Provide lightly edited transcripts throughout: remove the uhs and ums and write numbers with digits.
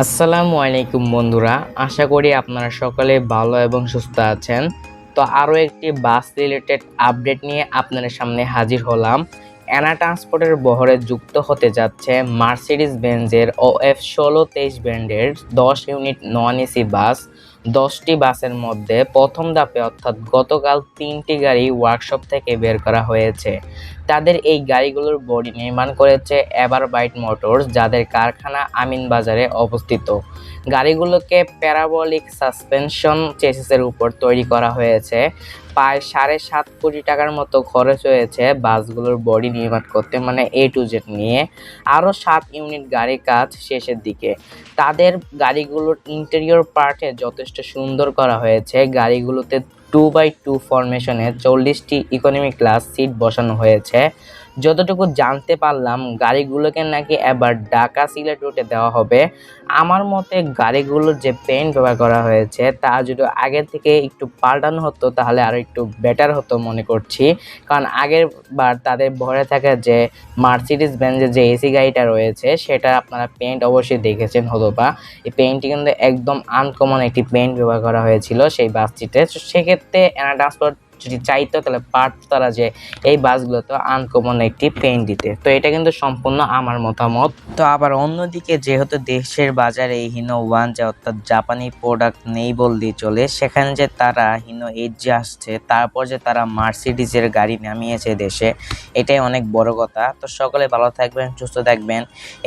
আসসালামু আলাইকুম বন্ধুরা, আশা করি আপনারা সকলে ভালো এবং সুস্থ আছেন। তো আরও একটি বাস রিলেটেড আপডেট নিয়ে আপনাদের সামনে হাজির হলাম। অ্যানা ট্রান্সপোর্টের বহরে যুক্ত হতে যাচ্ছে মার্সিডিজ বেঞ্জের OF1623 ব্র্যান্ডের 10 ইউনিট নন এসি বাস। 10টি বাসের মধ্যে প্রথম ধাপে অর্থাৎ গতকাল 3টি গাড়ি ওয়ার্কশপ থেকে বের করা হয়েছে। তাদের এই গাড়িগুলোর বডি নির্মাণ করেছে এভারবাইট মোটরস, যাদের কারখানা আমিনবাজারে অবস্থিত। গাড়িগুলোকে প্যারাবোলিক সাসপেনশন চেসিসের উপর তৈরি করা হয়েছে। প্রায় 7.5 কোটি টাকার মতো খরচ হয়েছে বাসগুলোর বডি নির্মাণ করতে, মানে A to Z নিয়ে। আরও 7 ইউনিট গাড়ি কাজ শেষের দিকে। তাদের গাড়িগুলোর ইন্টেরিয়র পার্টে যথেষ্ট সুন্দর করা হয়েছে। গাড়িগুলোতে 2x2 ফরমেশনে 40টি ইকোনমি ক্লাস সিট বসানো হয়েছে। যতটুকু জানতে পারলাম, গাড়িগুলোকে নাকি এবার ঢাকা সিলেট রুটে দেওয়া হবে। আমার মতে গাড়িগুলোর যে পেইন্ট ব্যবহার করা হয়েছে তা যদি আগের থেকে একটু পাল্টানো হতো তাহলে আরও একটু বেটার হতো মনে করছি। কারণ আগের বার তাদের ভরে থাকা যে মার্সিডিজ বেঞ্জের যে এসি গাড়িটা রয়েছে সেটা আপনারা পেইন্ট অবশ্যই দেখেছেন হতো বা এই পেইন্টটি কিন্তু একদম আনকমন একটি পেইন্ট ব্যবহার করা হয়েছিল সেই বাসটিতে। তো সেক্ষেত্রে অ্যানা ট্রান্সপোর্ট যদি চাইতো তাহলে পারত তারা যে এই বাসগুলোতে আনকমন একটি পেইন্ট দিতে। তো এটা কিন্তু সম্পূর্ণ আমার মতামত। তো আবার অন্যদিকে যেহেতু দেশের বাজারে এই হিনো ওয়ান যে অর্থাৎ জাপানি প্রোডাক্ট নেই বললেই চলে, সেখানে যে তারা হিনো এইট যে আসছে, তারপর যে তারা মার্সিডিজের গাড়ি নামিয়েছে দেশে, এটাই অনেক বড় কথা। তো সকলে ভালো থাকবেন, সুস্থ থাকবেন।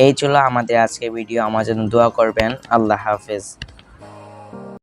এই ছিল আমাদের আজকের ভিডিও। আমার জন্য দোয়া করবেন। আল্লাহ হাফেজ।